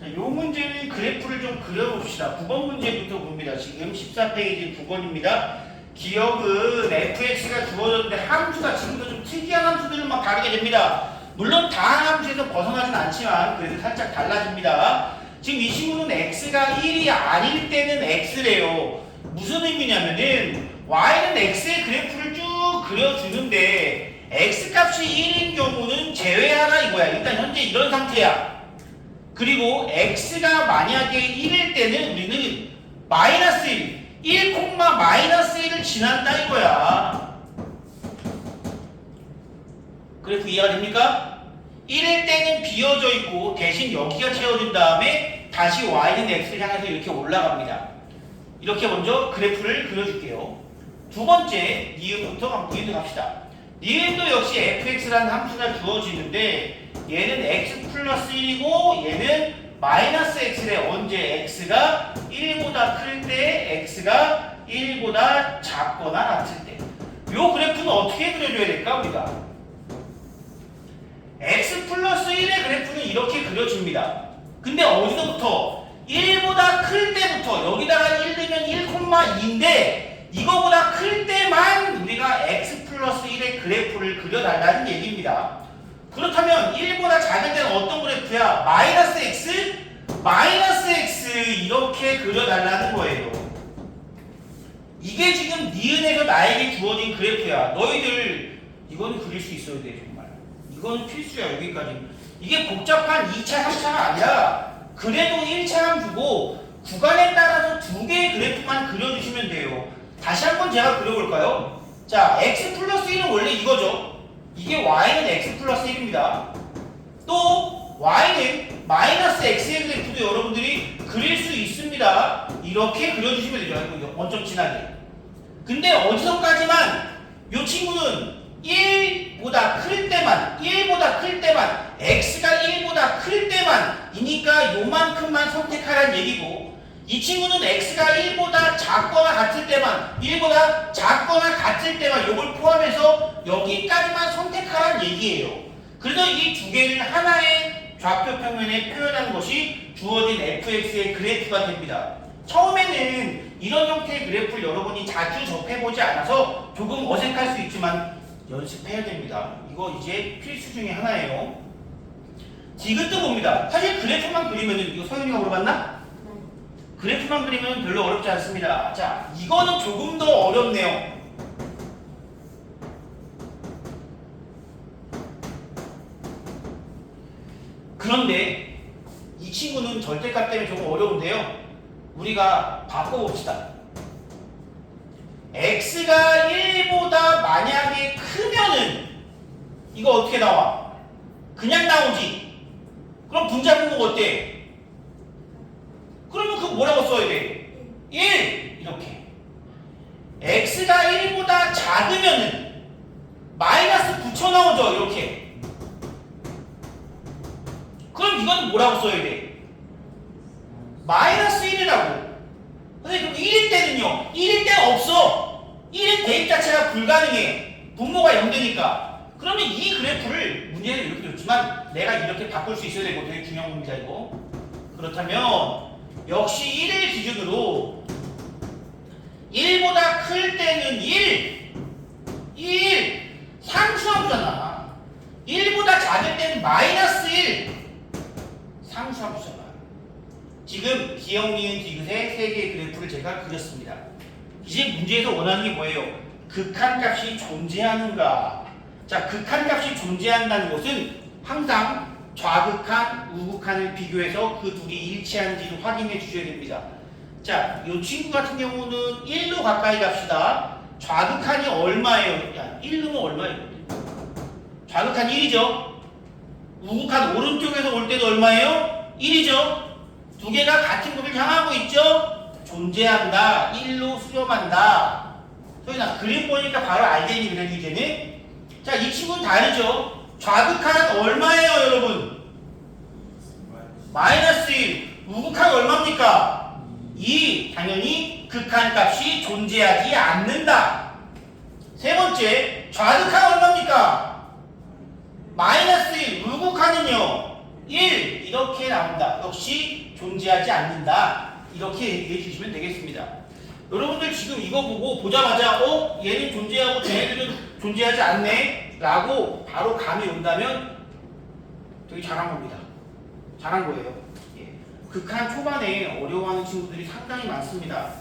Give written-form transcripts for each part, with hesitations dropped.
자, 요 문제는 그래프를 좀 그려봅시다. 9번 문제부터 봅니다. 지금 14페이지 9번입니다. 기억은 fx가 주어졌는데 함수가 지금도 좀 특이한 함수들을 막 다루게 됩니다. 물론 다한 함수에서 벗어나진 않지만 그래도 살짝 달라집니다. 지금 이 친구는 x가 1이 아닐 때는 x래요. 무슨 의미냐면은 y는 x의 그래프를 쭉 그려주는데 x값이 1인 경우는 제외하라 이거야. 일단 현재 이런 상태야. 그리고 x가 만약에 1일 때는 우리는 마이너스 1 마이너스 1을 지난다 이거야. 그래프 이해가 됩니까? 1일 때는 비어져 있고 대신 여기가 채워진 다음에 다시 y는 x를 향해서 이렇게 올라갑니다. 이렇게 먼저 그래프를 그려줄게요. 두 번째 니은부터 니은도 갑시다. 니은도 역시 fx라는 함수가 주어지는데 얘는 x 플러스 1이고 얘는 마이너스 x래. 언제 x가 1보다 클 때 x가 1보다 작거나 같을 때. 요 그래프는 어떻게 그려줘야 될까 우리가? x 플러스 1의 그래프는 이렇게 그려집니다. 근데 어디서부터? 1보다 클 때부터 여기다가 1 넣으면 1,2인데 이거보다 클 때만 우리가 x 플러스 1의 그래프를 그려달라는 얘기입니다. 그렇다면 1보다 작을 때는 어떤 그래프야? 마이너스 x? 마이너스 x 이렇게 그려달라는 거예요. 이게 지금 니은에서 나에게 주어진 그래프야. 너희들 이거는 그릴 수 있어야 돼 정말. 이거는 필수야 여기까지. 이게 복잡한 2차, 3차가 아니라 그래도 1차만 주고 구간에 따라서 두 개의 그래프만 그려주시면 돼요. 다시 한번 제가 그려볼까요? 자, x 플러스 1은 원래 이거죠. 이게 y는 x 플러스 1입니다. 또 y는 마이너스 x의 그래프도 여러분들이 그릴 수 있습니다. 이렇게 그려주시면 되죠. 원점 진하게. 근데 어디서까지만 이 친구는 1보다 클 때만 x가 1보다 클 때만 이니까 요만큼만 선택하라는 얘기고 이 친구는 x가 1보다 작거나 같을 때만 요걸 포함해서 여기까지만 선택하라는 얘기예요. 그래서 이 두 개를 하나의 좌표 평면에 표현한 것이 주어진 fx의 그래프가 됩니다. 처음에는 이런 형태의 그래프를 여러분이 자주 접해보지 않아서 조금 어색할 수 있지만 연습해야 됩니다. 이거 이제 필수 중에 하나예요. 디귿도 봅니다. 사실 그래프만 그리면은 이거 서윤이가 물어봤나? 그래프만 그리면 별로 어렵지 않습니다. 자, 이거는 조금 더 어렵네요. 그런데 이 친구는 절대값 때문에 조금 어려운데요. 우리가 바꿔봅시다. x가 1보다 만약에 크면은 이거 어떻게 나와? 그냥 나오지. 그럼 분자분모가 어때? 그러면 그거 뭐라고 써야 돼? 1 이렇게. x가 1보다 작으면은 마이너스 붙여 나오죠. 이렇게. 그럼 이건 뭐라고 써야 돼? 마이너스 1이라고. 근데 그럼 1일 때는요? 1일 때는 없어. 1은 대입 자체가 불가능해. 분모가 0되니까. 그러면 이 그래프를 문제는 이렇게 줬지만 내가 이렇게 바꿀 수 있어야 되고 되게 중요한 겁니다 이거. 그렇다면 역시 1을 기준으로 1보다 클 때는 1 상수함수잖아. 1보다 작을 때는 마이너스 1 상수함수잖아. 지금 기억, 니은, 디귿의 세 개의 그래프를 제가 그렸습니다. 이제 문제에서 원하는 게 뭐예요? 극한값이 존재하는가? 자, 극한값이 존재한다는 것은 항상 좌극한, 우극한을 비교해서 그 둘이 일치하는지를 확인해 주셔야 됩니다. 자, 이 친구 같은 경우는 1로 가까이 갑시다. 좌극한이 얼마예요? 야, 1로 얼마예요? 좌극한 1이죠? 우극한 오른쪽에서 올 때도 얼마예요? 1이죠? 두 개가 같은 곳을 향하고 있죠? 존재한다. 1로 수렴한다. 소연아, 그림 보니까 바로 알겠니? 그래도 이제는. 자, 이 친구는 다르죠? 좌극한 얼마예요, 여러분? 마이너스 1. 우극한 얼마입니까? 2. 당연히 극한값이 존재하지 않는다. 세 번째, 좌극한 얼마입니까? 마이너스 1. 우극한은요? 1 이렇게 나온다. 역시 존재하지 않는다. 이렇게 얘기해 주시면 되겠습니다. 여러분들 지금 이거 보고 보자마자 얘는 존재하고 쟤네들은 존재하지 않네 라고 바로 감이 온다면 되게 잘한 겁니다. 잘한 거예요. 예. 극한 초반에 어려워하는 친구들이 상당히 많습니다.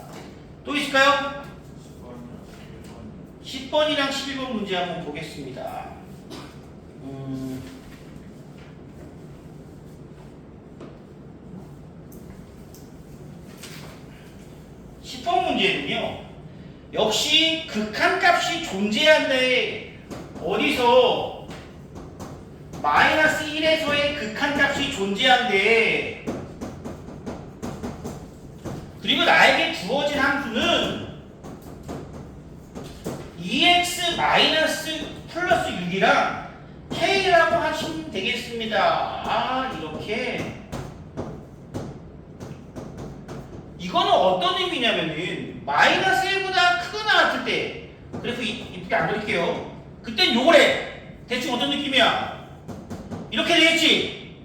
또 있을까요? 10번이랑 11번 문제 한번 보겠습니다. 10번 문제는요. 역시 극한값이 존재한데 어디서 마이너스 1에서의 극한값이 존재한데 그리고 나에게 주어진 함수는 2x 마이너스 플러스 6이랑 k라고 하시면 되겠습니다. 이렇게 이거는 어떤 의미냐면은 마이너스 1보다 크거나 같을 때 그래프 이쁘게 안 그릴게요. 그땐 요거래. 대충 어떤 느낌이야? 이렇게 되겠지?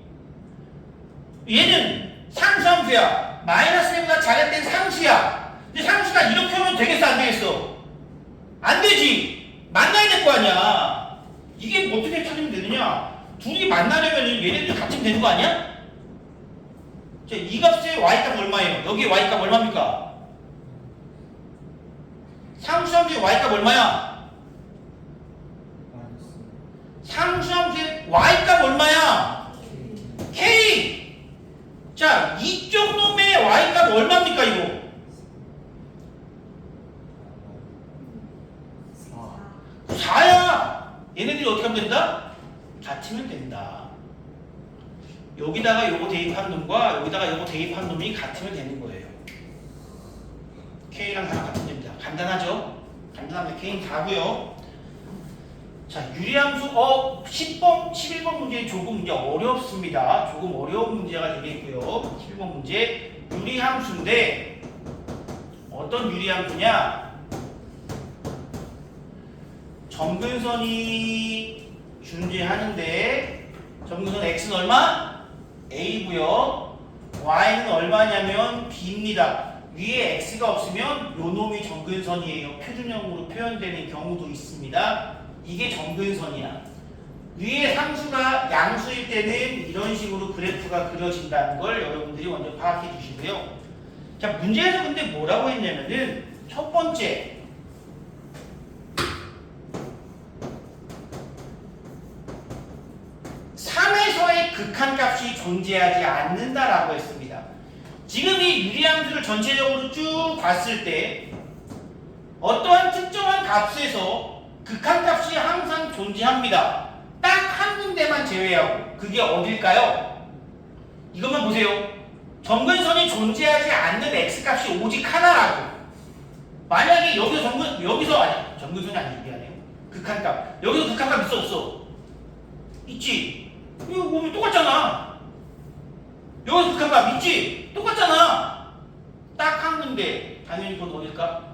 얘는 상수함수야. 마이너스 1보다 작을 땐 상수야. 근데 상수가 이렇게 오면 되겠어 안 되겠어? 안 되지. 만나야 될 거 아니야. 이게 뭐 어떻게 찾으면 되느냐? 둘이 만나려면 얘네들 같이면 되는 거 아니야? 자, 이 값의 y값 얼마예요? 여기 y값 얼마입니까? 상수함수의 y값 얼마야? 상수함수의 y값 얼마야? k! 자, 이쪽 놈의 y값 얼마입니까 이거? 4야! 얘네들이 어떻게 하면 된다? 같으면 된다. 여기다가 요거 대입한 놈과 여기다가 요거 대입한 놈이 같으면 되는 거예요. K랑 4랑 같으면 됩니다. 간단하죠? 간단합니다. K는 4고요. 자, 유리함수 10번, 11번 문제 조금 이제 어렵습니다. 조금 어려운 문제가 되겠고요. 11번 문제 유리함수인데 어떤 유리함수냐? 점근선이 존재하는데 점근선 x는 얼마? a고요. y는 얼마냐면 b입니다. 위에 x가 없으면 요 놈이 점근선이에요. 표준형으로 표현되는 경우도 있습니다. 이게 점근선이야. 위에 상수가 양수일 때는 이런 식으로 그래프가 그려진다는 걸 여러분들이 먼저 파악해 주시고요. 자, 문제에서 근데 뭐라고 했냐면은 첫 번째 3에서의 극한값이 존재하지 않는다라고 했습니다. 지금 이 유리함수를 전체적으로 쭉 봤을 때 어떠한 특정한 값에서 극한값이 항상 존재합니다. 딱 한 군데만 제외하고 그게 어딜까요? 이것만 보세요. 점근선이 존재하지 않는 x값이 오직 하나라고. 만약에 여기서 점근선이 아니고 미안해요. 극한값. 여기서 극한값 있어 없어? 있지. 이거 보면 똑같잖아. 여기서 극한값 있지? 똑같잖아. 딱 한 군데. 당연히 그건 어딜까?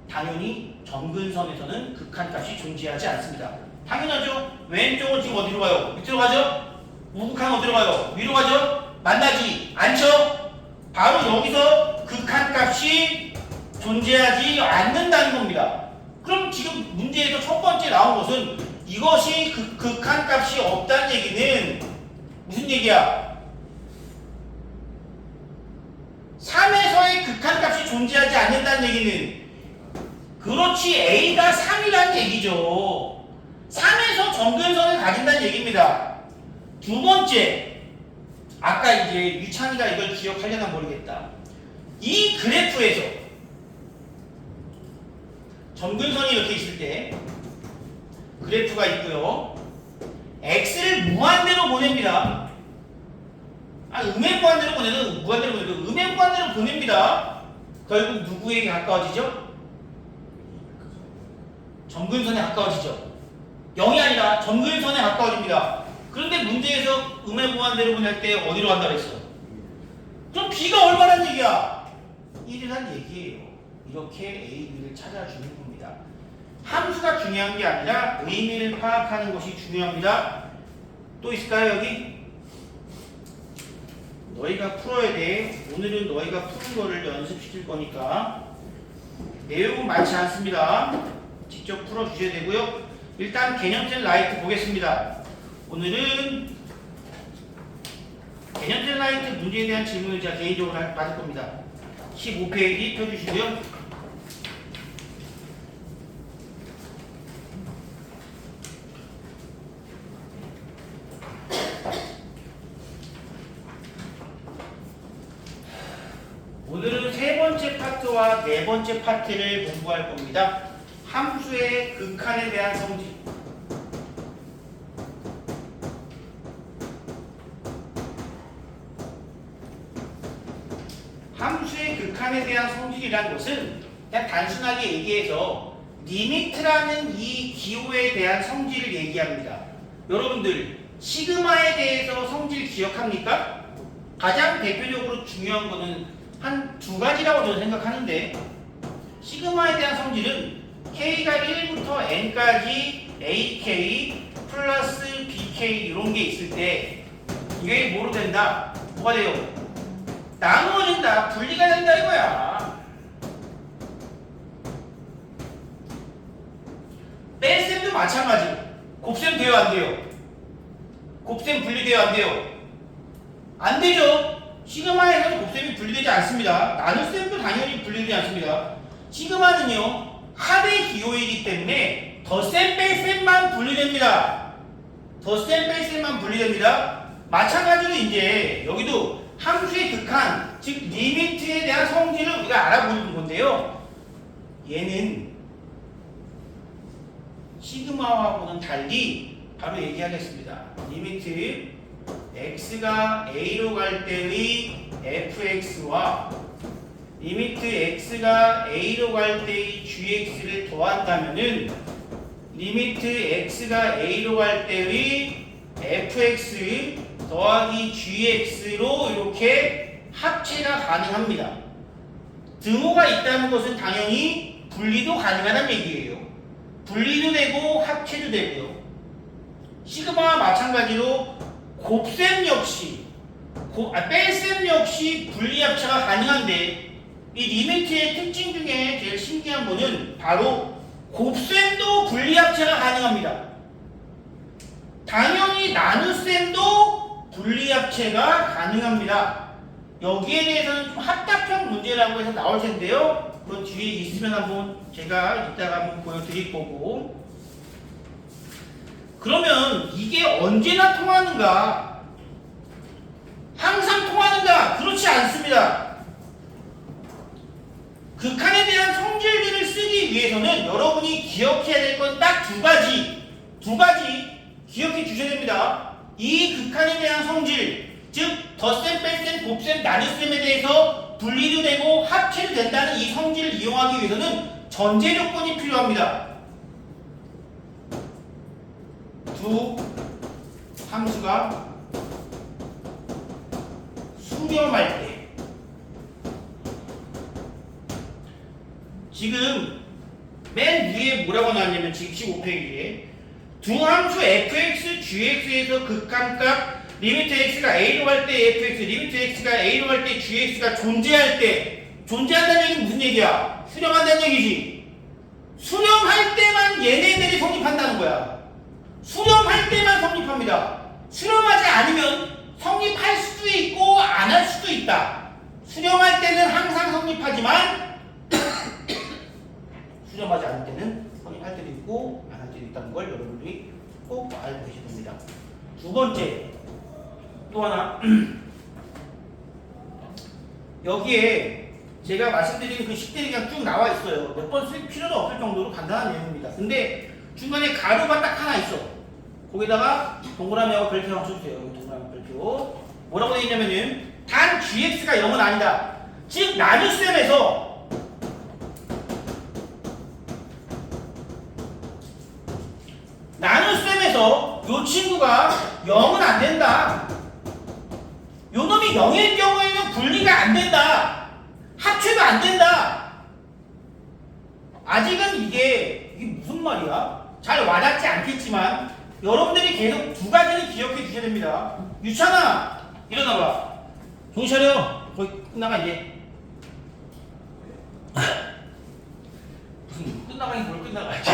당연히 점근선에서는 극한값이 존재하지 않습니다. 당연하죠. 왼쪽은 지금 어디로 가요? 밑으로 가죠? 우극한 어디로 가요? 위로 가죠? 만나지 않죠? 바로 여기서 극한값이 존재하지 않는다는 겁니다. 그럼 지금 문제에서 첫 번째 나온 것은 이것이 극한값이 없다는 얘기는 무슨 얘기야? 3에서의 극한값이 존재하지 않는다는 얘기는 그렇지 A가 3이라는 얘기죠. 3에서 점근선을 가진다는 얘기입니다. 두 번째, 아까 이제 유찬이가 이걸 기억하려나 모르겠다. 이 그래프에서 점근선이 이렇게 있을 때 그래프가 있고요. x를 무한대로 보냅니다. 음의 무한대로 보내도 음의 무한대로 보냅니다. 결국 누구에게 가까워지죠? 점근선에 가까워지죠. 0이 아니라 점근선에 가까워집니다. 그런데 문제에서 음의 무한대로 보낼 때 어디로 간다 그랬어? 그럼 b가 얼마란 얘기야? 1이란 얘기예요. 이렇게 a, b를 찾아주는 겁니다. 함수가 중요한 게 아니라 의미를 파악하는 것이 중요합니다. 또 있을까요 여기? 너희가 풀어야 돼. 오늘은 너희가 푸는 거를 연습시킬 거니까 내용은 많지 않습니다. 직접 풀어주셔야 되고요. 일단 개념질 라이트 보겠습니다. 오늘은 개념질 라이트 문제에 대한 질문을 제가 개인적으로 받을 겁니다. 15페이지 펴주시고요. 오늘은 세 번째 파트와 네 번째 파트를 공부할 겁니다. 함수의 극한에 대한 성질. 함수의 극한에 대한 성질이라는 것은 그냥 단순하게 얘기해서 리미트라는 이 기호에 대한 성질을 얘기합니다. 여러분들 시그마에 대해서 성질 기억합니까? 가장 대표적으로 중요한 거는 한 두 가지라고 저는 생각하는데 시그마에 대한 성질은 K가 1부터 N까지 AK 플러스 BK 이런 게 있을 때 이게 뭐로 된다? 뭐가 돼요? 나누어진다. 분리가 된다 이거야. 뺄셈도 마찬가지. 곱셈 돼요 안 돼요? 곱셈 분리돼요 안 돼요? 안 되죠? 시그마에서는 곱셈이 분리되지 않습니다. 나눗셈도 당연히 분리되지 않습니다. 시그마는요 합의 기호이기 때문에 덧셈 뺄셈만 분리됩니다. 덧셈 뺄셈만 분리됩니다. 마찬가지로 이제 여기도 함수의 극한, 즉 리미트에 대한 성질을 우리가 알아보는 건데요. 얘는 시그마와는 달리 바로 얘기하겠습니다. 리미트 x가 a로 갈 때의 fx와 리미트 x가 a로 갈 때의 gx를 더한다면은 리미트 x가 a로 갈 때의 fx 더하기 gx로 이렇게 합체가 가능합니다. 등호가 있다는 것은 당연히 분리도 가능하다는 얘기예요. 분리도 되고 합체도 되고요. 시그마와 마찬가지로 곱셈 역시 뺄셈 역시 분리합체가 가능한데 이 리미트의 특징 중에 제일 신기한 거는 바로 곱셈도 분리합체가 가능합니다. 당연히 나눗셈도 분리합체가 가능합니다. 여기에 대해서는 좀 합답형 문제라고 해서 나올 텐데요. 그건 뒤에 있으면 한번 제가 이따가 한번 보여드릴 거고. 그러면 이게 언제나 통하는가? 항상 통하는가? 그렇지 않습니다. 극한에 대한 성질들을 쓰기 위해서는 여러분이 기억해야 될 건 딱 두 가지 기억해 주셔야 됩니다. 이 극한에 대한 성질, 즉 덧셈, 뺄셈, 곱셈, 나눗셈에 대해서 분리도 되고 합체도 된다는 이 성질을 이용하기 위해서는 전제 조건이 필요합니다. 두 함수가 수렴할 때 지금 맨 위에 뭐라고 나왔냐면 지금 15페이지에 두 함수 fx, gx에서 극한값 리미트 x가 a로 갈 때 fx, 리미트 x가 a로 갈 때 gx가 존재할 때 존재한다는 얘기는 무슨 얘기야? 수렴한다는 얘기지. 수렴할 때만 얘네들이 성립한다는 거야. 수렴할 때만 성립합니다. 수렴하지 않으면 성립할 수도 있고 안 할 수도 있다. 수렴할 때는 항상 성립하지만 수렴하지 않을 때는 성립할 때도 있고 안 할 때도 있다는 걸 여러분들이 꼭 알고 계셔야 됩니다. 두 번째, 또 하나 여기에 제가 말씀드린 그 식들이 그냥 쭉 나와 있어요. 몇 번 쓸 필요도 없을 정도로 간단한 내용입니다. 근데 중간에 가로가 딱 하나 있어. 거기다가 동그라미하고 별표 맞춰주세요. 동그라미 별표. 뭐라고 되어 있냐면은 단 gx가 0은 아니다. 즉 나눗셈에서 요 친구가 0은 안 된다. 요 놈이 0일 경우에는 분리가 안 된다. 합체도 안 된다. 아직은 이게 이게 무슨 말이야? 잘 와닿지 않겠지만 여러분들이 계속 두 가지는 기억해 주셔야 됩니다. 유찬아 일어나봐. 정신 차려. 거의 끝나가 이제. 무슨 끝나가니 뭘 끝나가야지.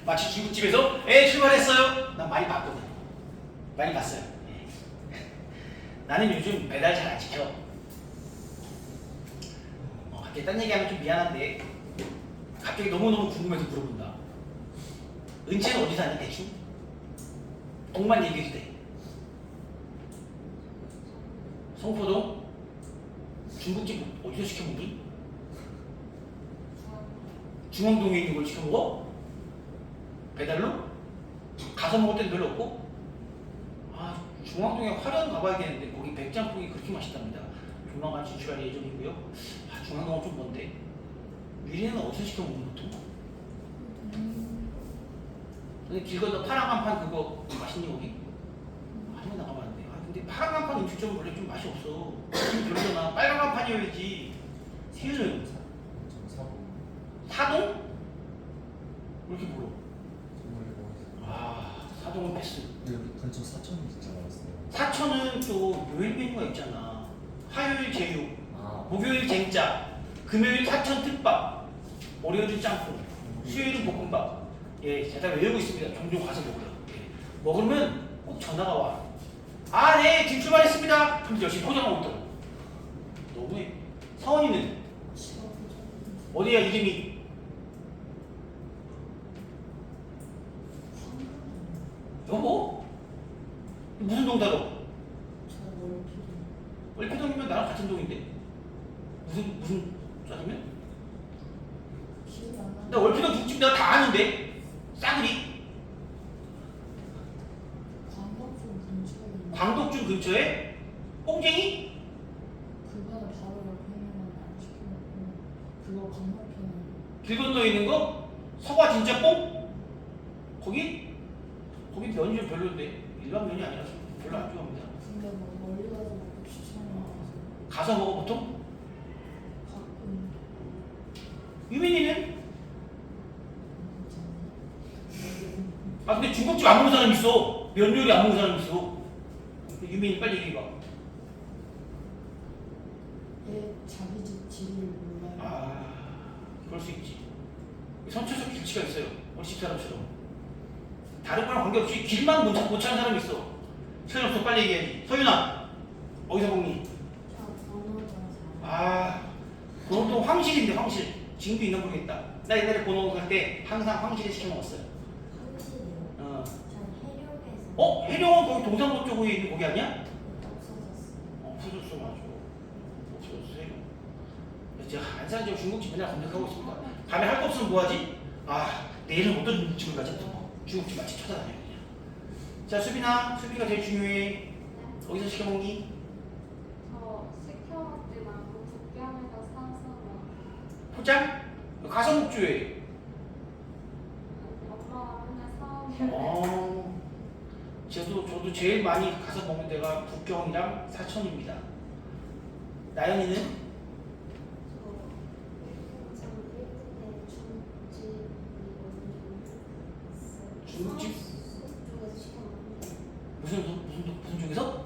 마치 중국집에서 출발했어요. 난 많이 봤거든. 많이 봤어요. 나는 요즘 배달 잘 안 시켜. 갑자기 딴 얘기하면 좀 미안한데 갑자기 너무너무 궁금해서 물어본다. 은채는 어디 사니 대충? 동만 얘기해도 돼. 성포동? 중국집 어디서 시켜 먹니? 중앙동에 있는 걸 시켜 먹어? 배달로? 가서 먹을 때는 별로 없고? 아, 중앙동에 화련 가봐야겠는데 거기 백짬뽕이 그렇게 맛있답니다. 조만간 진출할 예정이고요. 아, 중앙동은 좀 먼데. 유리는 어디서 시켜 먹는 보통? 근데 길 건너 파랑 한판 그거 맛있니 거기? 한번 나가봤는데. 아 근데 파랑 한판 음식점은 원래 좀 맛이 없어. 좀 별로잖아. 빨간 한판이어야지. 새우는 사동? 왜 이렇게 멀어? 아 사동은 패스. 여기 근처 사천이 진짜 많았어요. 사천은 또 묘일 메뉴가 있잖아. 화요일 제육, 아, 목요일 쟁짜, 금요일 사천 특밥, 월요일은 짬뽕, 수요일은 볶음밥. 예, 제가 외우고 있습니다. 종종 가서 먹어요. 예. 먹으면 꼭 전화가 와. 아, 네, 지금 출발했습니다. 그럼 열심히 포장하고 있더라고. 너무해. 서원이는 어디야 이름이? 여보? 무슨 동 살아? 월피동이면 나랑 같은 동인데? 무슨 짜장면? 나 월피동 중집 내가 다 아는데? 싸그리? 광덕중 근처에? 뽕쟁이? 그거는 바로 옆에는 안 시켜놓고 그거 건너편은 길 건너에 있는 거? 서과 진짜 뽕? 거기? 거기 면이 좀 별로인데 일반 면이 아니라서 별로 안 좋아합니다. 근데 뭐 멀리 가서 먹고 귀찮아서 가서 먹어 보통? 가끔 유민이는? 아 근데 중국집 안 먹는 사람 있어. 면 요리 안 먹는 사람 있어. 유민이 빨리 얘기해봐. 얘 자기 집 지를 몰라요. 아 그럴 수 있지. 선처적 길치가 있어요. 우리 집사람처럼. 다른 거랑 관계없이 길만 못 찾는 사람이 있어. 시간이 없어 빨리 얘기해야지. 서윤아 어디서 먹니? 저 번호가 아 그건 또 황실인데 황실. 지금도 있나 모르겠다. 나 옛날에 번호 갈 때 항상 황실에 시켜 먹었어요. 한실이요. 어. 전 해룡에서 해령은 거기 동산로 쪽에 있는 거기 아니야? 없어졌어요. 없어졌어 맞아. 없어졌어 해령. 제가 안산지역 중국집 맨날 검색하고 있습니다. 밤에 할 거 없으면 뭐하지? 아 내일은 어떤 중국집을 가지? 중국집 맛집 찾아다녀요 그냥. 자 수빈아 제일 중요해. 어디서 시켜 먹니? 저 시켜먹지 말고 북경에서 사서 포장? 가서 먹지 왜? 엄마가 맨날 사오길래 저도 제일 많이 가서 먹는 데가 북경이랑 사천입니다. 나연이는? 중국집? 무슨 쪽에서?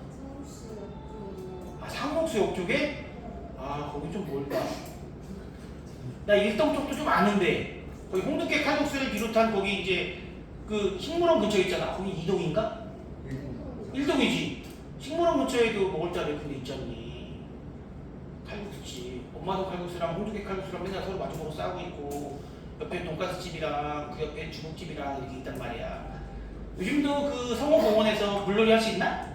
아 상록수역 쪽에? 아 거기 좀 멀다. 나 일동 쪽도 좀 아는데 거기 홍두깨 칼국수를 비롯한 거기 이제 그 식물원 근처에 있잖아. 거기 2동인가? 1동이지. 식물원 근처에도 먹을 줄 알고 근데 있잖니. 칼국수집. 엄마도 칼국수랑 홍두깨 칼국수랑 맨날 서로 마주보고 싸우고 있고 옆에 돈가스 집이랑 그 옆에 중국집이랑 이렇게 있단 말이야. 요즘도 그 성호공원에서 물놀이 할 수 있나?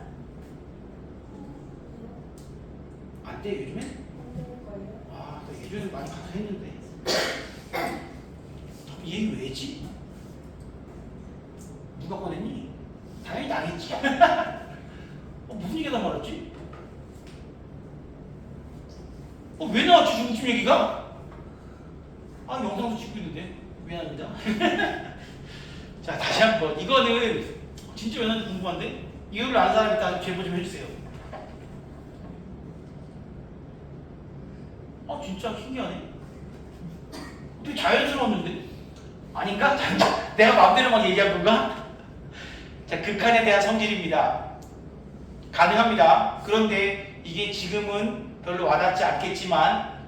안 돼 요즘엔? 아, 나 예전에 많이 가서 했는데. 얘 왜지? 누가 꺼냈니? 당연히 안 했지. 무슨 얘기가 말았지? 왜 나왔지 중국집 얘기가? 아 영상도 찍고 있는데 미안합니다. 자 다시 한번 이거는 진짜 왜냐면 궁금한데 이거를 아는 사람 있다면 제보 좀 해주세요. 진짜 신기하네. 되게 자연스러웠는데 아닌가? 내가 마음대로 막 얘기한 건가? 자, 극한에 대한 성질입니다. 가능합니다. 그런데 이게 지금은 별로 와닿지 않겠지만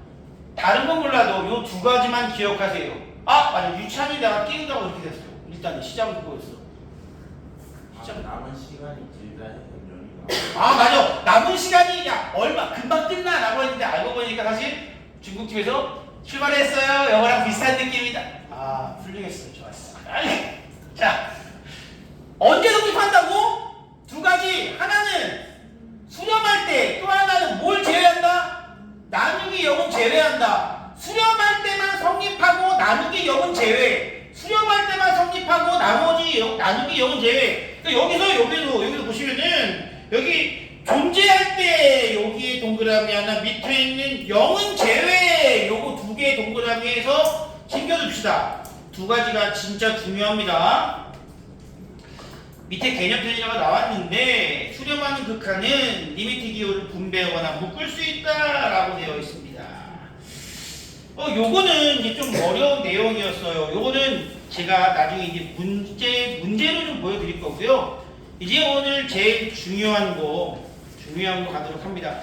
다른 건 몰라도 요 두 가지만 기억하세요. 아 맞아, 유찬이 내가 띄우다가 그렇게 됐어요. 일단 시작은 그거였어. 남은 시간이 길다 해서 아 맞아, 남은 시간이 야 얼마 금방 끝나 라고 했는데 알고 보니까 사실 중국집에서 출발했어요 영어랑 비슷한 느낌이다. 아 훌륭했어요. 좋았어. 아니, 자 언제 성립한다고? 두 가지. 하나는 수렴할 때, 또 하나는 뭘 제외한다? 나누기 0은 제외한다. 수렴할 때만 성립하고 나누기 0은 제외. 수렴할 때만 성립하고 나누기 0은 제외. 그러니까 여기도 보시면은 여기 존재할 때 여기에 동그라미 하나, 밑에 있는 0은 제외. 요거 두 개의 동그라미에서 챙겨둡시다. 두 가지가 진짜 중요합니다. 밑에 개념 편의자가 나왔는데 수렴하는 극한은 리미트 기호를 분배하거나 묶을 수 있다라고 되어 있습니다. 요거는 이제 좀 어려운 내용이었어요. 요거는 제가 나중에 이제 문제로 좀 보여드릴 거고요. 이제 오늘 제일 중요한 거 가도록 합니다.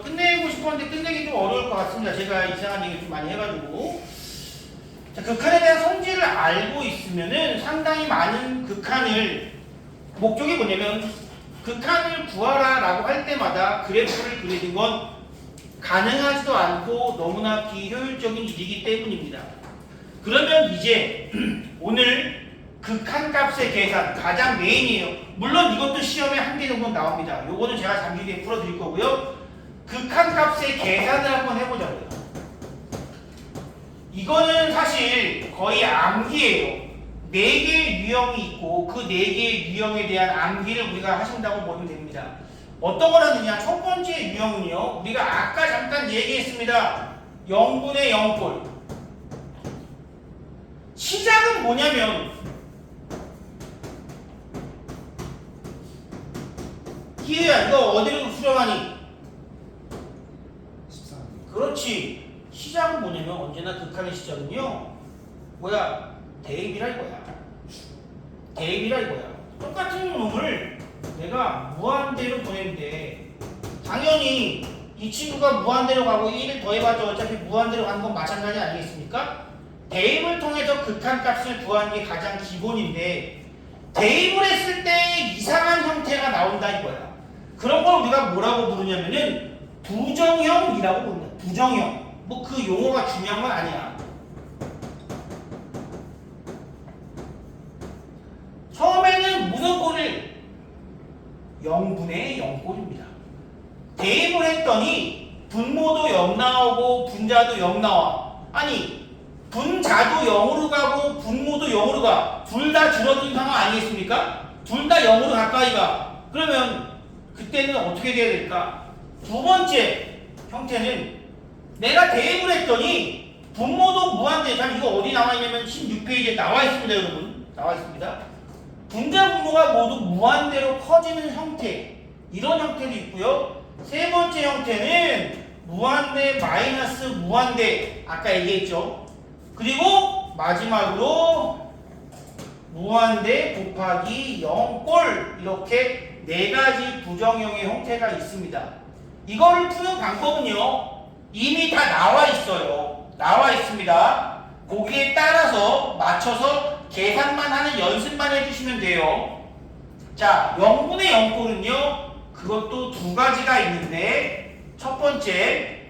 끝내고 싶었는데 끝내기 좀 어려울 것 같습니다. 제가 이상한 얘기 좀 많이 해가지고. 자, 극한에 대한 성질을 알고 있으면은 상당히 많은 극한을, 목적이 뭐냐면 극한을 구하라 라고 할 때마다 그래프를 그리는 건 가능하지도 않고 너무나 비효율적인 일이기 때문입니다. 그러면 이제 오늘 극한 값의 계산 가장 메인이에요. 물론 이것도 시험에 한 개 정도 나옵니다. 요거는 제가 잠시 뒤에 풀어드릴 거고요. 극한 값의 계산을 한번 해보자고요. 이거는 사실 거의 암기예요. 4개의 유형이 있고 그 4개의 유형에 대한 암기를 우리가 하신다고 보면 됩니다. 어떤 거라느냐? 첫 번째 유형은요, 우리가 아까 잠깐 얘기했습니다. 0분의 0꼴. 시작은 뭐냐면 기회야, 이거 어디로 수렴하니? 13개. 그렇지. 시작은 뭐냐면 언제나 극한의 시작은요, 뭐야? 대입이라 이거야. 대입이라 이거야. 똑같은 놈을 내가 무한대로 보내는데 당연히 이 친구가 무한대로 가고 1을 더해봐도 어차피 무한대로 가는 건 마찬가지 아니겠습니까? 대입을 통해서 극한값을 구하는 게 가장 기본인데 대입을 했을 때 이상한 형태가 나온다 이거야. 그런 걸 우리가 뭐라고 부르냐면은 부정형이라고 부른다. 부정형. 뭐 그 용어가 중요한 건 아니야. 처음에는 무슨 꼴을? 0분의 0꼴입니다. 대입을 했더니 분모도 0 나오고 분자도 0 나와. 아니 분자도 0으로 가고 분모도 0으로 가. 둘 다 줄어든 상황 아니겠습니까? 둘 다 0으로 가까이 가. 그러면 그때는 어떻게 돼야 될까? 두 번째 형태는 내가 대입을 했더니 분모도 무한대. 자, 이거 어디 나와 있냐면 16페이지에 나와 있습니다, 여러분. 나와 있습니다. 분자 분모가 모두 무한대로 커지는 형태, 이런 형태도 있고요. 세 번째 형태는 무한대 마이너스 무한대, 아까 얘기했죠. 그리고 마지막으로 무한대 곱하기 0꼴, 이렇게 네 가지 부정형의 형태가 있습니다. 이거를 푸는 방법은요, 이미 다 나와 있어요. 나와 있습니다. 거기에 따라서 맞춰서 계산만 하는 연습만 해주시면 돼요. 자, 0분의 0꼴은요, 그것도 두 가지가 있는데, 첫 번째,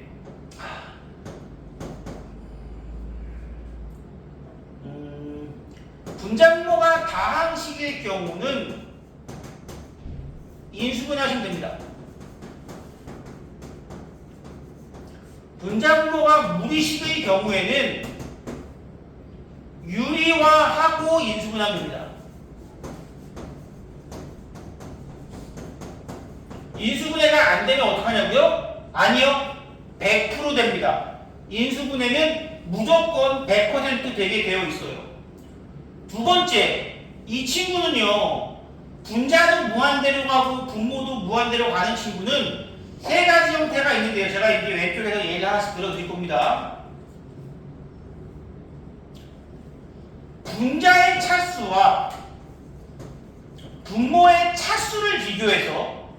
분자분모가 다항식일 경우는 인수분해하시면 됩니다. 분자분모가 무리식의 경우에는 유리화하고 인수분해하면 됩니다. 인수분해가 안 되면 어떡하냐고요? 아니요. 100% 됩니다. 인수분해는 무조건 100% 되게 되어 있어요. 두 번째, 이 친구는요, 분자도 무한대로 가고 분모도 무한대로 가는 친구는 세 가지 형태가 있는데요. 제가 이제 왼쪽에서 예를 하나씩 들어드릴 겁니다. 분자의 차수와 분모의 차수를 비교해서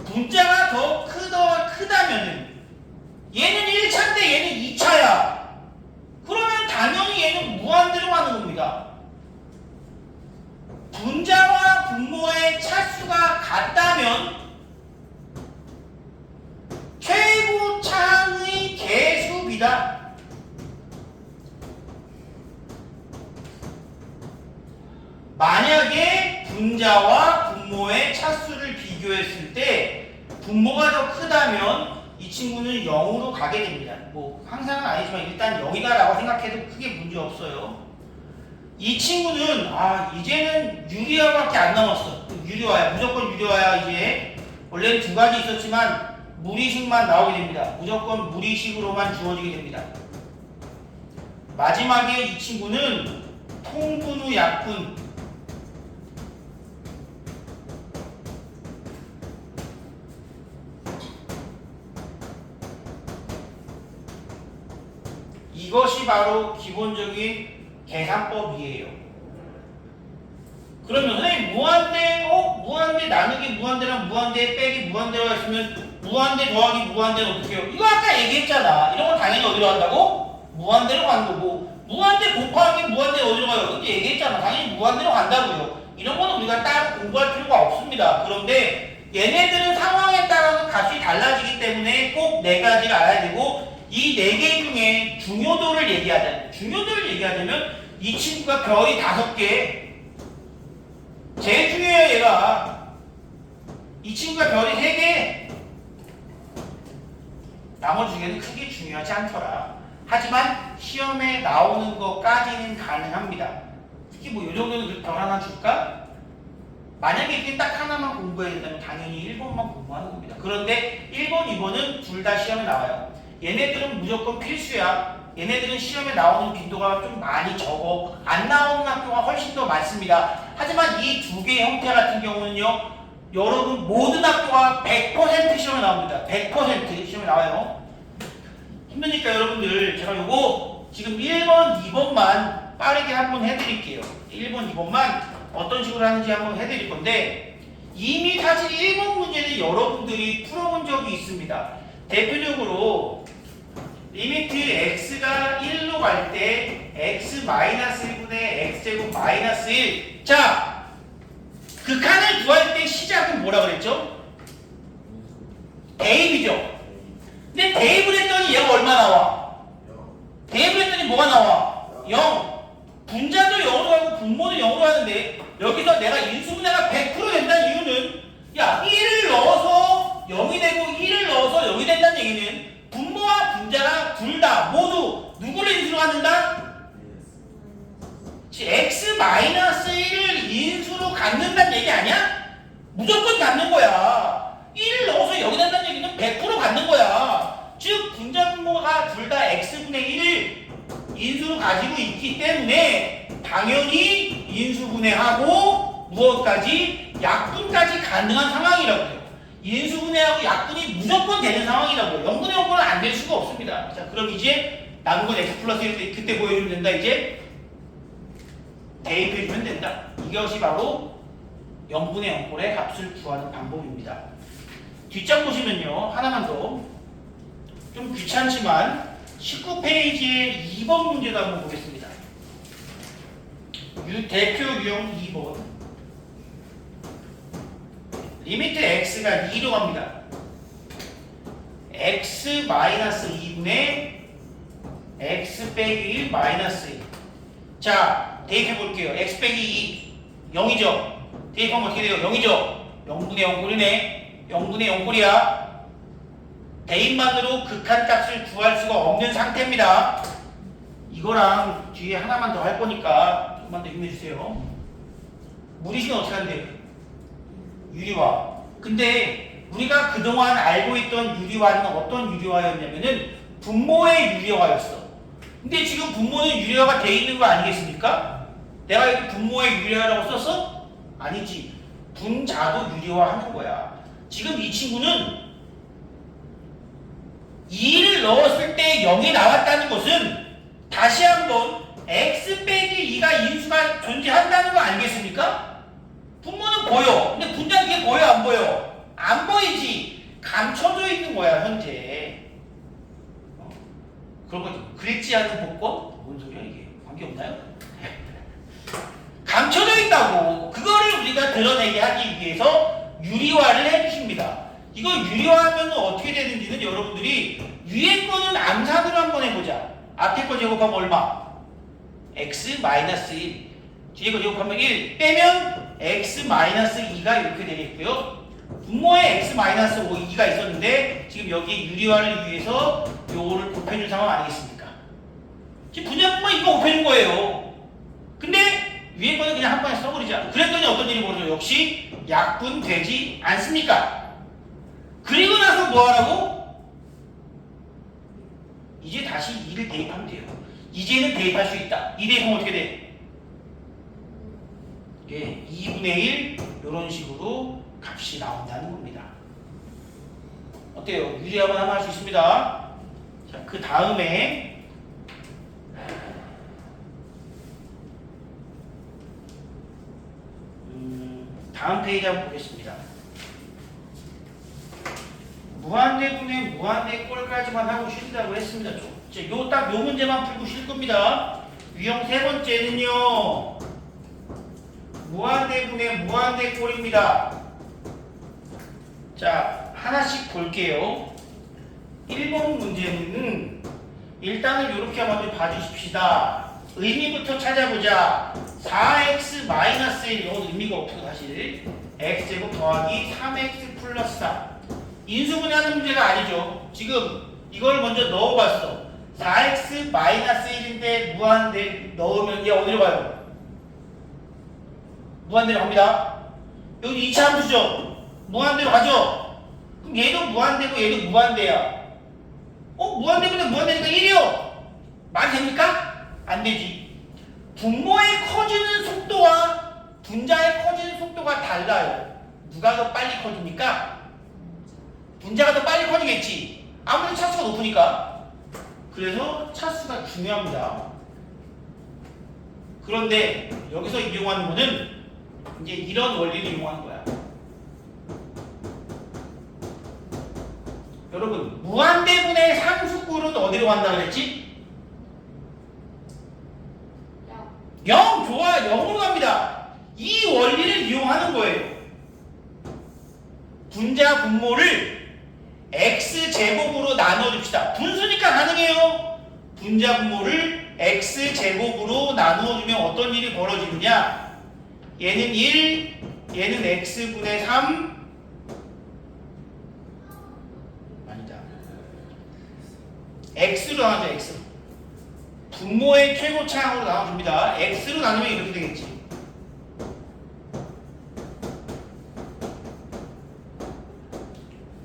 분자가 더 크다면은 얘는 1차인데 얘는 2차야. 그러면 당연히 얘는 무한대로 가는 겁니다. 분자와 분모의 차수가 같다면 최고차의 개수비다. 만약에 분자와 분모의 차수를 비교했을 때 분모가 더 크다면 이 친구는 0으로 가게 됩니다. 뭐 항상은 아니지만 일단 0이다라고 생각해도 크게 문제 없어요. 이 친구는 이제는 유리화밖에 안 남았어. 유리화야. 무조건 유리화야. 이제 원래는 두 가지 있었지만 무리식만 나오게 됩니다. 무조건 무리식으로만 주어지게 됩니다. 마지막에 이 친구는 통분 후 약분. 이것이 바로 기본적인 계산법이에요. 그러면 선생님 무한대 나누기 무한대랑 무한대 빼기 무한대로 했으면 무한대 더하기 무한대는 어떻게 해요? 이거 아까 얘기했잖아. 이런 건 당연히 어디로 간다고? 무한대로 가는 거고 무한대 곱하기 무한대 어디로 가요? 그때 얘기했잖아. 당연히 무한대로 간다고요. 이런 거는 우리가 따로 공부할 필요가 없습니다. 그런데 얘네들은 상황에 따라서 값이 달라지기 때문에 꼭 네 가지를 알아야 되고 이 네 개 중에 중요도를 얘기하자면 이 친구가 별이 5개 제일 중요해요. 얘가 이 친구가 별이 3개 나머지 중에는 크게 중요하지 않더라. 하지만 시험에 나오는 것까지는 가능합니다. 특히 뭐 이 정도는 별 하나 줄까? 만약에 이게 딱 하나만 공부해야 된다면 당연히 1번만 공부하는 겁니다. 그런데 1번, 2번은 둘 다 시험에 나와요. 얘네들은 무조건 필수야. 얘네들은 시험에 나오는 빈도가 좀 많이 적어. 안 나오는 학교가 훨씬 더 많습니다. 하지만 이 두 개의 형태 같은 경우는요, 여러분 모든 학교가 100% 시험에 나옵니다. 100% 시험에 나와요. 힘드니까 여러분들 제가 요거 지금 1번, 2번만 빠르게 한번 해드릴게요. 1번, 2번만 어떤 식으로 하는지 한번 해드릴 건데 이미 사실 1번 문제는 여러분들이 풀어본 적이 있습니다. 대표적으로 리미트 x가 1로 갈 때 x-1분의 x제곱 마이너스 1. 자, 극한을 구할 때 시작은 뭐라 그랬죠? 대입이죠. 근데 대입을 했더니 얘가 얼마 나와? 대입을 했더니 뭐가 나와? 0. 분자도 0으로 하고 분모도 0으로 하는데 여기서 내가 인수분해가 100% 된다는 이유는 야 1을 넣어서 0이 되고 1을 넣어서 0이 된다는 얘기는 분모와 분자가 둘 다 모두 누구를 인수로 갖는다? x-1을 인수로 갖는다는 얘기 아니야? 무조건 갖는 거야. 1을 넣어서 0이 된다는 얘기는 100% 갖는 거야. 즉 분자 분모가 둘 다 x분의 1을 인수로 가지고 있기 때문에 당연히 인수분해하고 무엇까지? 약분까지 가능한 상황이라고요. 인수분해하고 약분이 무조건 되는 상황이라고요. 0분의 0분은 안 될 수가 없습니다. 자, 그럼 이제 남은 건 x 플러스 1 그때 보여주면 된다. 이제 대입해주면 된다. 이것이 바로 0분의 0꼴의 값을 구하는 방법입니다. 뒷장 보시면요. 하나만 더. 좀 귀찮지만 19페이지의 2번 문제도 한번 보겠습니다. 대표 유형 2번. 리미트 x가 2로 갑니다. x-2분의 x 빼기 1 마이너스 1. 자, 대입해 볼게요. x 빼기 2 0이죠. 대입하면 어떻게 돼요? 0이죠. 0분의 0꼴이네. 0분의 0꼴이야. 대입만으로 극한값을 구할 수가 없는 상태입니다. 이거랑 뒤에 하나만 더 할 거니까 조금만 더 힘내주세요. 무리식은 어떻게 한대요? 유리화. 근데 우리가 그동안 알고 있던 유리화는 어떤 유리화였냐면은 분모의 유리화였어. 근데 지금 분모는 유리화가 돼 있는 거 아니겠습니까? 내가 여기 분모의 유리화라고 썼어? 아니지. 분자도 유리화하는 거야. 지금 이 친구는 2를 넣었을 때 0이 나왔다는 것은 다시 한번 x 빼기 2가 인수가 존재한다는 거 알겠습니까? 분모는 보여. 근데 분자 이게 보여 안 보여? 안 보이지. 감춰져 있는 거야 현재. 그런 거지. 그랬지 않은 복권? 뭔 소리야 이게? 관계없나요? 감춰져 있다고. 그거를 우리가 드러내게 하기 위해서 유리화를 해주십니다. 이거 유리화하면 어떻게 되는지는 여러분들이 위에 거는 암산으로 한번 해보자. 앞에 거 제곱하면 얼마? x 마이너스 1. 뒤에 거 제곱하면 1. 빼면 x 마이너스 2가 이렇게 되겠고요. 분모에 x 마이너스 2가 있었는데 지금 여기 유리화를 위해서 요거를 곱해준 상황 아니겠습니까? 지금 분자분모 이거 곱해준 거예요. 근데 위에 거는 그냥 한 번에 써버리자. 그랬더니 어떤 일이 벌어져요? 역시 약분되지 않습니까? 그리고 나서 뭐 하라고? 이제 다시 2를 대입하면 돼요. 이제는 대입할 수 있다. 2 대입하면 어떻게 돼? 예, 2분의 1 이런 식으로 값이 나온다는 겁니다. 어때요? 유리화만 하면 할 수 있습니다. 자, 그 다음에 다음 페이지 한번 보겠습니다. 무한대분의 무한대꼴까지만 하고 쉰다고 했습니다. 요 딱 요 문제만 풀고 쉴 겁니다. 유형 세 번째는요. 무한대분의 무한대꼴입니다. 자, 하나씩 볼게요. 1번 문제는 일단은 이렇게 한번 봐주십시다. 의미부터 찾아보자. 4x-1 이건 의미가 없어 사실. x제곱 더하기 3x 플러스 4. 인수분해하는 문제가 아니죠. 지금 이걸 먼저 넣어봤어. 4x-1인데 무한대 넣으면 얘 어디로 가요? 무한대로 갑니다. 여기 2차 함수죠. 무한대로 가죠. 그럼 얘도 무한대고 얘도 무한대야. 무한대보다 무한대니까 1이요. 말이 됩니까? 안 되지. 분모의 커지는 속도와 분자의 커지는 속도가 달라요. 누가 더 빨리 커집니까? 분자가 더 빨리 커지겠지. 아무래도 차수가 높으니까. 그래서 차수가 중요합니다. 그런데 여기서 이용하는 거는 이제 이런 원리를 이용하는 거야. 여러분, 무한대분의 상수꼴은 어디로 간다 그랬지? 0. 좋아. 0으로 갑니다. 이 원리를 이용하는 거예요. 분자 분모를 x제곱으로 나눠줍시다. 분수니까 가능해요. 분자 분모를 x제곱으로 나누어주면 어떤 일이 벌어지느냐? 얘는 1, 얘는 x분의 3. 아니다. x로 나눠줘, x로. 분모의 최고차항으로 나눠줍니다. x로 나누면 이렇게 되겠지.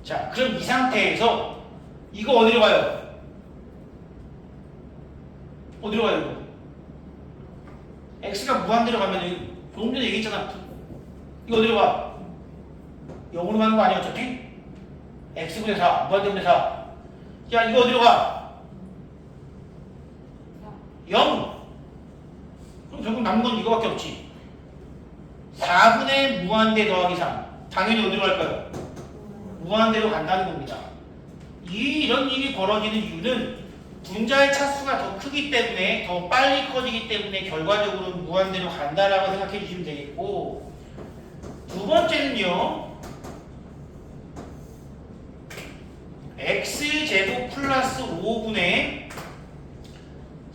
자, 그럼 이 상태에서 이거 어디로 가요? 어디로 가요, 이거? x가 무한대로 가면은 조금 전에 얘기했잖아. 이거 어디로 가? 0으로 가는 거 아니야, 어차피? x분의 4, 무한대분의 4. 야, 이거 어디로 가? 0. 그럼 결국 남은 건 이거밖에 없지. 4분의 무한대 더하기 3. 당연히 어디로 갈까요? 무한대로 간다는 겁니다. 이런 일이 벌어지는 이유는 분자의 차수가 더 크기 때문에, 더 빨리 커지기 때문에 결과적으로 무한대로 간다라고 생각해 주시면 되겠고, 두 번째는요, x제곱 플러스 5분의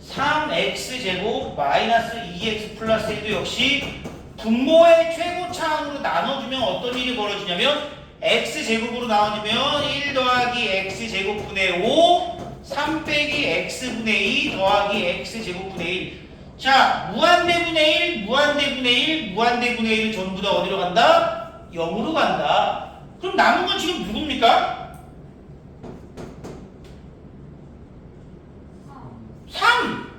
3x제곱 마이너스 2x 플러스 1도 역시 분모의 최고차항으로 나눠주면 어떤 일이 벌어지냐면 x제곱으로 나눠주면 1 더하기 x제곱분의 5 3 빼기 x분의 2 더하기 x제곱분의 1. 자, 무한대분의 1, 무한대분의 1, 무한대분의 1은 전부 다 어디로 간다? 0으로 간다. 그럼 남은 건 지금 누굽니까? 3!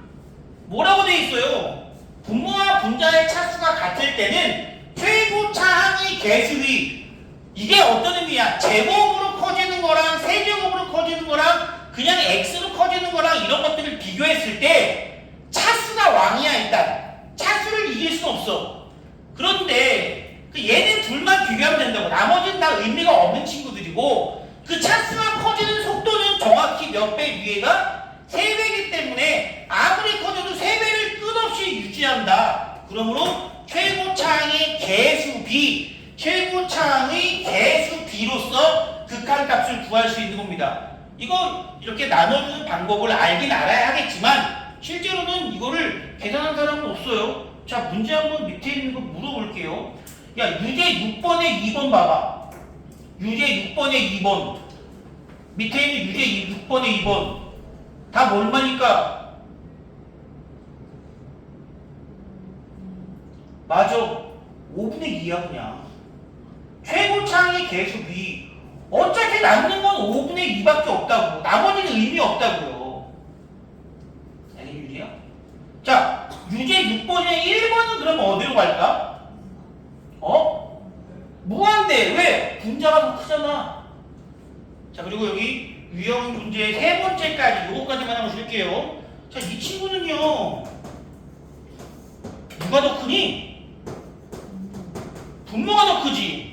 뭐라고 돼 있어요? 분모와 분자의 차수가 같을 때는 최고차항이 개수위. 이게 어떤 의미야? 제곱으로 커지는 거랑 세제곱으로 커지는 거랑 그냥 x로 커지는 거랑 이런 것들을 비교했을 때 차수 차수가 왕이야 일단. 차수를 이길 수 없어. 그런데 그 얘네 둘만 비교하면 된다고. 나머지는 다 의미가 없는 친구들이고 그 차수가 커지는 속도는 정확히 몇 배 위에가 3배이기 때문에 아무리 커져도 3배를 끝없이 유지한다. 그러므로 최고차항의 개수 B, 최고차항의 개수 B로서 극한값을 구할 수 있는 겁니다. 이거 이렇게 나눠주는 방법을 알긴 알아야 하겠지만 실제로는 이거를 계산한 사람은 없어요. 자, 문제 한번 밑에 있는 거 물어볼게요. 야, 유제 6번에 2번 봐봐. 유제 6번에 2번. 밑에 있는 유제 6번에 2번. 다 얼마니까? 맞아. 5분의 2야 그냥. 최고차항의 개수 B. 어차피 남는 건 5분의 2밖에 없다고. 나머지는 의미 없다고요. 알겠니 유리야? 자, 유제 6번에 1번은 그럼 어디로 갈까? 무한대. 왜? 분자가 더 크잖아. 자, 그리고 여기 유형 문제 3번째까지 요거까지만 한번 줄게요. 자, 이 친구는요. 누가 더 크니? 분모가 더 크지.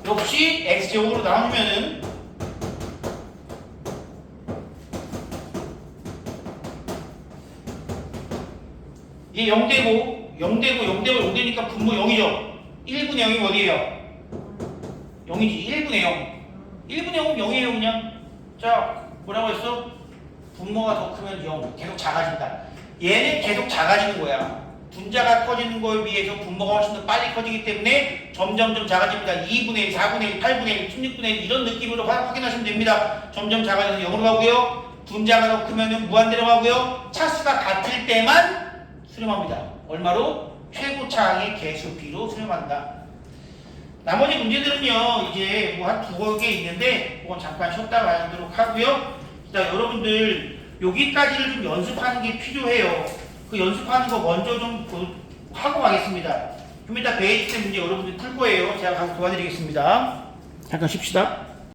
역시 x제곱으로 나누면은 얘 0되고 0되니까 분모 0이죠. 1분의 0이 어디예요? 0이지. 1분의 0. 1분의 0은 0이에요 그냥. 자, 뭐라고 했어? 분모가 더 크면 0. 계속 작아진다. 얘는 계속 작아지는 거야. 분자가 커지는 거에 비해서 분모가 훨씬 더 빨리 커지기 때문에 점점점 작아집니다. 2분의 1, 4분의 1, 8분의 1, 16분의 1 이런 느낌으로 확인하시면 됩니다. 점점 작아져서 0으로 가고요. 분자가 더 크면 무한대로 가고요. 차수가 같을 때만 수렴합니다. 얼마로? 최고차항의 개수 B로 수렴한다. 나머지 문제들은요, 이제 뭐 한 2개 있는데, 그건 잠깐 쉬었다 가도록 하고요. 자, 여러분들, 여기까지를 좀 연습하는 게 필요해요. 그 연습하는 거 먼저 좀 하고 가겠습니다. 좀 이따 베이스 문제 여러분들 풀 거예요. 제가 가서 도와드리겠습니다. 잠깐 쉽시다.